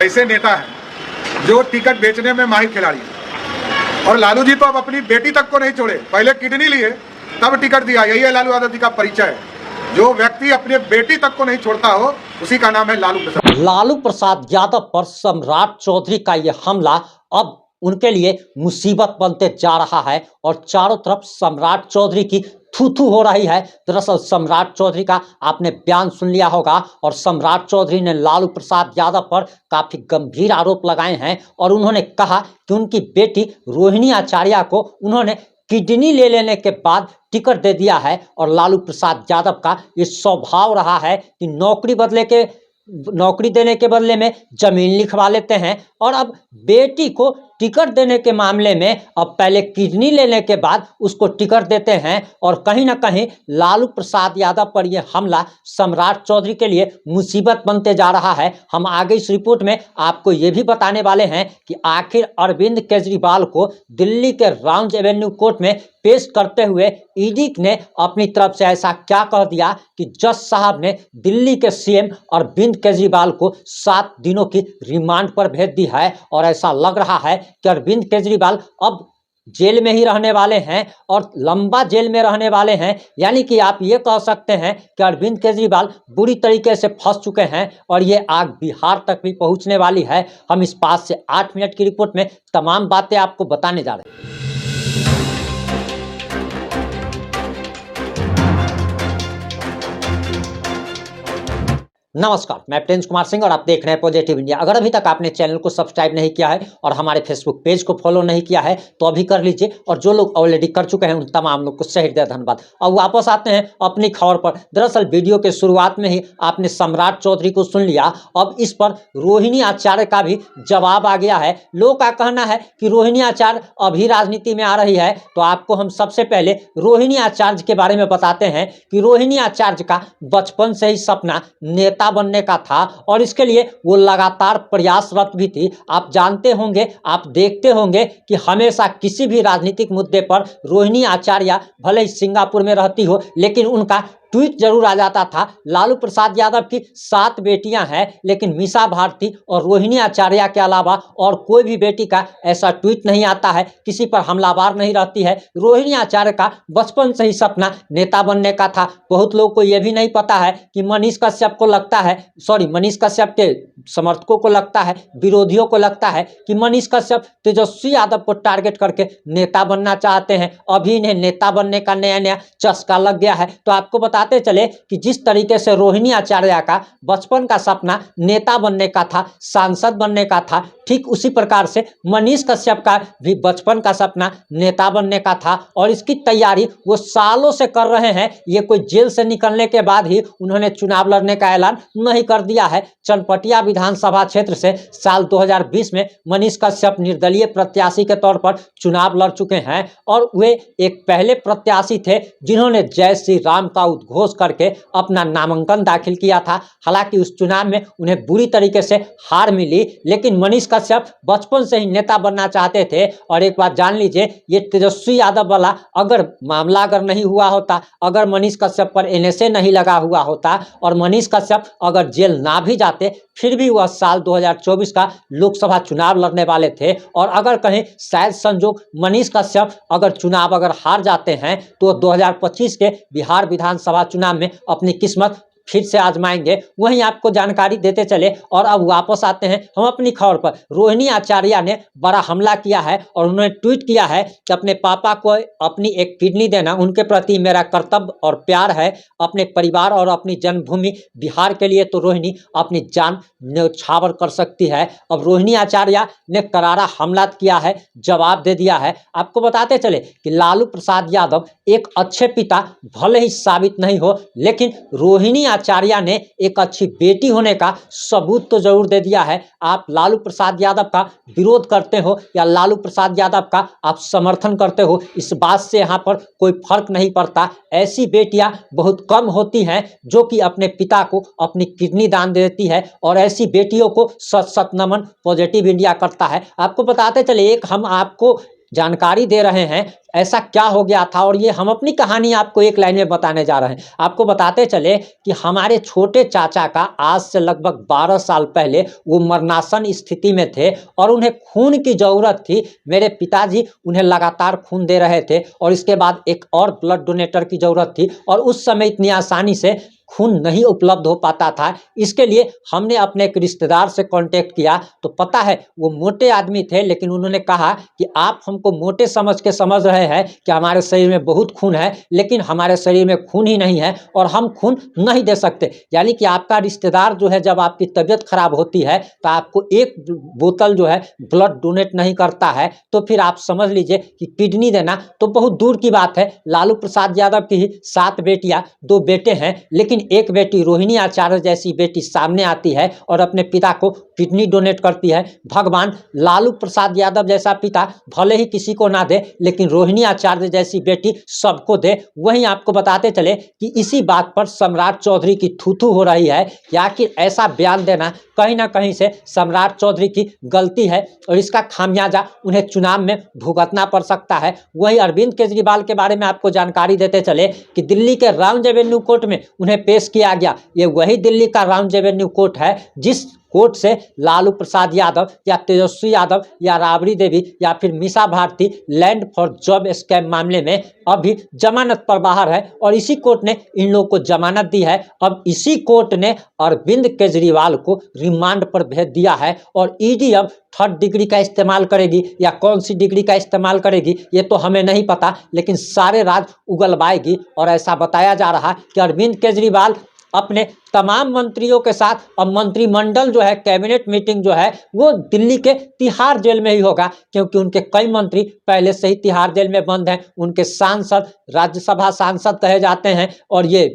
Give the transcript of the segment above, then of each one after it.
ऐसे नेता हैं जो टिकट बेचने में माहिर खिलाड़ी हैं। और लालू जी तो अब अपनी बेटी तक को नहीं छोड़े, पहले किडनी लिए तब टिकट दिया। यही है लालू यादव जी का परिचय है। जो व्यक्ति अपने बेटी तक को नहीं छोड़ता हो उसी का नाम है लालू प्रसाद। लालू प्रसाद यादव पर सम्राट चौधरी का यह हमला अब उनके लिए मुसीबत बनते जा रहा है और चारों तरफ सम्राट चौधरी की थू थू हो रही है। दरअसल सम्राट चौधरी का आपने बयान सुन लिया होगा और सम्राट चौधरी ने लालू प्रसाद यादव पर काफी गंभीर आरोप लगाए हैं और उन्होंने कहा कि उनकी बेटी रोहिणी आचार्य को उन्होंने किडनी ले लेने के बाद टिकट दे दिया है और लालू प्रसाद यादव का ये स्वभाव रहा है कि नौकरी देने के बदले में जमीन लिखवा लेते हैं और अब बेटी को टिकट देने के मामले में अब पहले किडनी लेने के बाद उसको टिकट देते हैं और कहीं ना कहीं लालू प्रसाद यादव पर यह हमला सम्राट चौधरी के लिए मुसीबत बनते जा रहा है। हम आगे इस रिपोर्ट में आपको ये भी बताने वाले हैं कि आखिर अरविंद केजरीवाल को दिल्ली के राउंड एवेन्यू कोर्ट में पेश करते हुए ईडी ने अपनी तरफ से ऐसा क्या कह दिया कि जज साहब ने दिल्ली के सीएम अरविंद केजरीवाल को 7 दिनों की रिमांड पर भेज दी है और ऐसा लग रहा है कि अरविंद केजरीवाल अब जेल में ही रहने वाले हैं और लंबा जेल में रहने वाले हैं। यानी कि आप ये कह सकते हैं कि अरविंद केजरीवाल बुरी तरीके से फंस चुके हैं और ये आग बिहार तक भी पहुंचने वाली है। हम इस 5 से 8 मिनट की रिपोर्ट में तमाम बातें आपको बताने जा रहे हैं। नमस्कार, मैं प्रिंस कुमार सिंह और आप देख रहे हैं पॉजिटिव इंडिया। अगर अभी तक आपने चैनल को सब्सक्राइब नहीं किया है और हमारे फेसबुक पेज को फॉलो नहीं किया है तो अभी कर लीजिए और जो लोग ऑलरेडी कर चुके हैं उन तमाम लोग को सही धन्यवाद। अब वापस आते हैं अपनी खबर पर। दरअसल वीडियो के शुरुआत में ही आपने सम्राट चौधरी को सुन लिया, अब इस पर रोहिणी आचार्य का भी जवाब आ गया है। लोगों का कहना है कि रोहिणी आचार्य अभी राजनीति में आ रही है, तो आपको हम सबसे पहले रोहिणी आचार्य के बारे में बताते हैं कि रोहिणी आचार्य का बचपन से ही सपना नेता बनने का था और इसके लिए वो लगातार प्रयासरत भी थी। आप जानते होंगे, आप देखते होंगे कि हमेशा किसी भी राजनीतिक मुद्दे पर रोहिणी आचार्य भले ही सिंगापुर में रहती हो लेकिन उनका ट्वीट जरूर आ जाता था। लालू प्रसाद यादव की 7 बेटियां हैं लेकिन मीसा भारती और रोहिणी आचार्य के अलावा और कोई भी बेटी का ऐसा ट्वीट नहीं आता है, किसी पर हमलावर नहीं रहती है। रोहिणी आचार्य का बचपन से ही सपना नेता बनने का था। बहुत लोगों को यह भी नहीं पता है कि मनीष कश्यप के समर्थकों को लगता है, विरोधियों को लगता है कि मनीष कश्यप तेजस्वी यादव को टारगेट करके नेता बनना चाहते हैं। अभी इन्हें नेता बनने का नया चस्का लग गया है। तो आपको बताते चले कि जिस तरीके से रोहिणी आचार्य का बचपन का सपना नेता बनने का था, सांसद बनने का था, ठीक उसी प्रकार से मनीष कश्यप का भी बचपन का सपना नेता बनने का था और इसकी तैयारी वो सालों से कर रहे हैं। ये कोई जेल से निकलने के बाद ही उन्होंने चुनाव लड़ने का ऐलान नहीं कर दिया है। चनपटिया विधानसभा क्षेत्र से साल 2020 में मनीष कश्यप निर्दलीय प्रत्याशी के तौर पर चुनाव लड़ चुके हैं और वे एक पहले प्रत्याशी थे जिन्होंने जय श्री राम का उद्घोष करके अपना नामांकन दाखिल किया था। हालांकि उस चुनाव में उन्हें बुरी तरीके से हार मिली, लेकिन मनीष कश्यप बचपन से ही नेता बनना चाहते थे। और एक बात जान लीजिए, ये तेजस्वी यादव वाला मामला अगर नहीं हुआ होता, अगर मनीष कश्यप पर एनएसए नहीं लगा हुआ होता और मनीष कश्यप अगर जेल ना भी जाते, फिर भी वह साल 2024 का लोकसभा चुनाव लड़ने वाले थे। और अगर कहीं शायद संजोग मनीष कश्यप अगर हार जाते हैं तो 2025 के बिहार विधानसभा चुनाव में अपनी किस्मत फिर से आजमाएंगे। वहीं आपको जानकारी देते चले और अब वापस आते हैं हम अपनी खबर पर। रोहिणी आचार्य ने बड़ा हमला किया है और उन्होंने ट्वीट किया है कि अपने पापा को अपनी एक किडनी देना उनके प्रति मेरा कर्तव्य और प्यार है। अपने परिवार और अपनी जन्मभूमि बिहार के लिए तो रोहिणी अपनी जान न्यौछावर कर सकती है। अब रोहिणी आचार्य ने करारा हमला किया है, जवाब दे दिया है। आपको बताते चले कि लालू प्रसाद यादव एक अच्छे पिता भले ही साबित नहीं हो, लेकिन रोहिणी आचार्य ने एक अच्छी बेटी होने का सबूत तो जरूर दे दिया है। आप लालू प्रसाद यादव का विरोध करते हो या लालू प्रसाद यादव का आप समर्थन करते हो, इस बात से यहाँ पर कोई फर्क नहीं पड़ता। ऐसी बेटियां बहुत कम होती हैं जो कि अपने पिता को अपनी किडनी दान दे देती है और ऐसी बेटियों को सत नमन पॉजिटिव इंडिया करता है। आपको बताते चले, एक हम आपको जानकारी दे रहे हैं ऐसा क्या हो गया था। और ये हम अपनी कहानी आपको एक लाइन में बताने जा रहे हैं। आपको बताते चले कि हमारे छोटे चाचा का आज से लगभग 12 साल पहले वो मरणासन स्थिति में थे और उन्हें खून की ज़रूरत थी। मेरे पिताजी उन्हें लगातार खून दे रहे थे और इसके बाद एक और ब्लड डोनेटर की ज़रूरत थी और उस समय इतनी आसानी से खून नहीं उपलब्ध हो पाता था। इसके लिए हमने अपने एक रिश्तेदार से कांटेक्ट किया तो पता है वो मोटे आदमी थे, लेकिन उन्होंने कहा कि आप हमको मोटे समझ रहे हैं कि हमारे शरीर में बहुत खून है, लेकिन हमारे शरीर में खून ही नहीं है और हम खून नहीं दे सकते। यानी कि आपका रिश्तेदार जो है जब आपकी तबीयत खराब होती है तो आपको एक बोतल जो है ब्लड डोनेट नहीं करता है, तो फिर आप समझ लीजिए कि किडनी देना तो बहुत दूर की बात है। लालू प्रसाद यादव की ही 7 बेटियां 2 बेटे हैं, लेकिन एक बेटी रोहिणी आचार्य जैसी बेटी सामने आती है और अपने पिता को किडनी डोनेट करती है। भगवान लालू प्रसाद यादव जैसा पिता भले ही किसी को ना दे, लेकिन रोहिणी आचार्य जैसी बेटी सबको दे। वहीं आपको बताते चले कि इसी बात पर सम्राट चौधरी की थू-थू हो रही है कि आखिर ऐसा बयान देना कहीं ना कहीं से सम्राट चौधरी की गलती है और इसका खामियाजा उन्हें चुनाव में भुगतना पड़ सकता है। वहीं अरविंद केजरीवाल के बारे में आपको जानकारी देते चले कि दिल्ली के राउंड एवेन्यू कोर्ट में उन्हें पेश किया गया। ये वही दिल्ली का राउंड एवेन्यू कोर्ट है जिस कोर्ट से लालू प्रसाद यादव या तेजस्वी यादव या राबड़ी देवी या फिर Misa Bharti land for job scam मामले में अभी जमानत पर बाहर है और इसी कोर्ट ने इन लोगों को जमानत दी है। अब इसी कोर्ट ने अरविंद केजरीवाल को रिमांड पर भेज दिया है और ईडी अब 3rd डिग्री का इस्तेमाल करेगी या कौन सी डिग्री का इस्तेमाल करेगी ये तो हमें नहीं पता, लेकिन सारे राज उगलवाएगी। और ऐसा बताया जा रहा कि अरविंद केजरीवाल अपने तमाम मंत्रियों के साथ अब मंत्रिमंडल जो है कैबिनेट मीटिंग जो है वो दिल्ली के तिहाड़ जेल में ही होगा, क्योंकि उनके कई मंत्री पहले से ही तिहाड़ जेल में बंद हैं। उनके सांसद राज्यसभा सांसद कहे जाते हैं और ये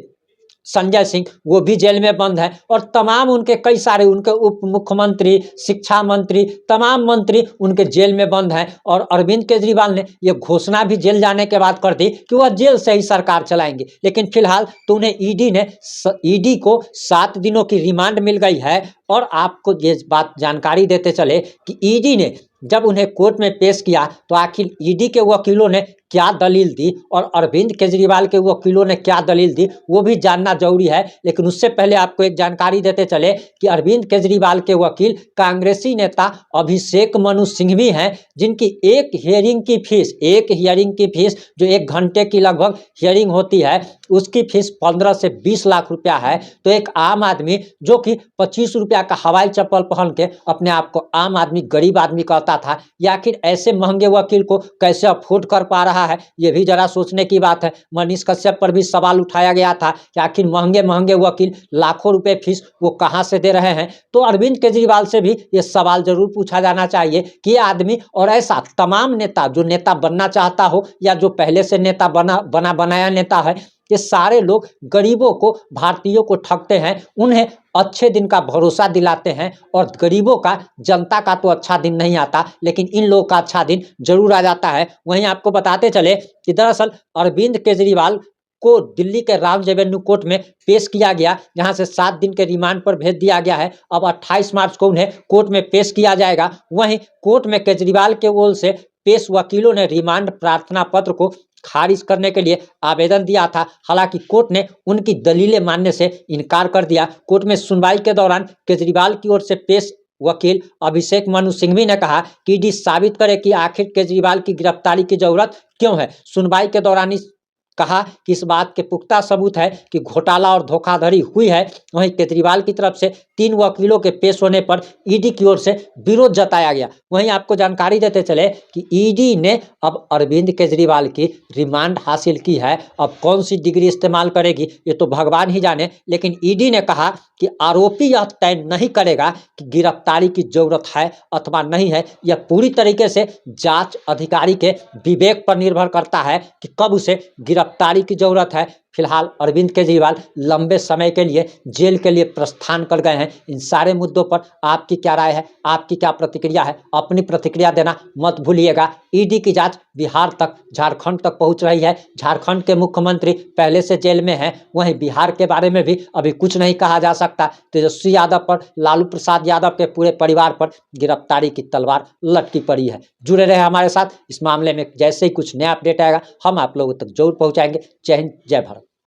संजय सिंह वो भी जेल में बंद है और तमाम उनके कई सारे उनके उप मुख्यमंत्री, शिक्षा मंत्री, तमाम मंत्री उनके जेल में बंद हैं। और अरविंद केजरीवाल ने ये घोषणा भी जेल जाने के बाद कर दी कि वह जेल से ही सरकार चलाएंगे, लेकिन फिलहाल तो उन्हें ईडी को 7 दिनों की रिमांड मिल गई है। और आपको ये बात जानकारी देते चले कि ईडी ने जब उन्हें कोर्ट में पेश किया तो आखिर ईडी के वकीलों ने क्या दलील दी और अरविंद केजरीवाल के वकीलों ने क्या दलील दी वो भी जानना जरूरी है। लेकिन उससे पहले आपको एक जानकारी देते चले कि अरविंद केजरीवाल के वकील कांग्रेसी नेता अभिषेक मनु सिंघवी हैं, जिनकी एक हियरिंग की फीस जो 1 घंटे की लगभग हियरिंग होती है उसकी फीस 15 से 20 लाख रुपया है। तो एक आम आदमी जो कि 25 रुपया का हवाई चप्पल पहन के अपने आप को आम आदमी, गरीब आदमी कहता था, या आखिर ऐसे महंगे वकील को कैसे अफोर्ड कर पा रहा है, ये भी जरा सोचने की बात है। मनीष कश्यप पर भी सवाल उठाया गया था कि आखिर महंगे महंगे वकील लाखों रुपए फीस वो कहाँ से दे रहे हैं। तो अरविंद केजरीवाल से भी ये सवाल जरूर पूछा जाना चाहिए कि ये आदमी और ऐसा तमाम नेता जो नेता बनना चाहता हो या जो पहले से नेता बनाया नेता है, ये सारे लोग गरीबों को, भारतीयों को ठगते हैं, उन्हें अच्छे दिन का भरोसा दिलाते हैं और गरीबों का, जनता का तो अच्छा दिन नहीं आता, लेकिन इन लोगों का अच्छा दिन जरूर आ जाता है। वहीं आपको बताते चले कि दरअसल अरविंद केजरीवाल को दिल्ली के राउंड एवेन्यू कोर्ट में पेश किया गया, जहां से 7 दिन के रिमांड पर भेज दिया गया है। अब 28 मार्च को उन्हें कोर्ट में पेश किया जाएगा। वहीं कोर्ट में केजरीवाल के ओर से पेश वकीलों ने रिमांड प्रार्थना पत्र को खारिज करने के लिए आवेदन दिया था। हालांकि कोर्ट ने उनकी दलीलें मानने से इनकार कर दिया। कोर्ट में सुनवाई के दौरान केजरीवाल की ओर से पेश वकील अभिषेक मनु सिंघवी ने कहा कि ईडी साबित करे कि आखिर केजरीवाल की गिरफ्तारी की जरूरत क्यों है। सुनवाई के दौरान कहा कि इस बात के पुख्ता सबूत है कि घोटाला और धोखाधड़ी हुई है। वहीं केजरीवाल की तरफ से 3 वकीलों के पेश होने पर ईडी की ओर से विरोध जताया गया। वहीं आपको जानकारी देते चले कि ईडी ने अब अरविंद केजरीवाल की रिमांड हासिल की है। अब कौन सी डिग्री इस्तेमाल करेगी ये तो भगवान ही जाने, लेकिन ईडी ने कहा कि आरोपी यह तय नहीं करेगा कि गिरफ्तारी की जरूरत है अथवा नहीं है। यह पूरी तरीके से जांच अधिकारी के विवेक पर निर्भर करता है कि कब उसे गिरफ्तारी की जरूरत है। फिलहाल अरविंद केजरीवाल लंबे समय के लिए जेल के लिए प्रस्थान कर गए हैं। इन सारे मुद्दों पर आपकी क्या राय है, आपकी क्या प्रतिक्रिया है? अपनी प्रतिक्रिया देना मत भूलिएगा। ईडी की जांच बिहार तक, झारखंड तक पहुंच रही है। झारखंड के मुख्यमंत्री पहले से जेल में हैं, वहीं बिहार के बारे में भी अभी कुछ नहीं कहा जा सकता। तेजस्वी यादव पर, लालू प्रसाद यादव के पूरे परिवार पर गिरफ्तारी की तलवार लटकी पड़ी है। जुड़े रहे हमारे साथ, इस मामले में जैसे ही कुछ नया अपडेट आएगा हम आप लोगों तक जरूर पहुंचाएंगे। जय हिंद, जय भारत।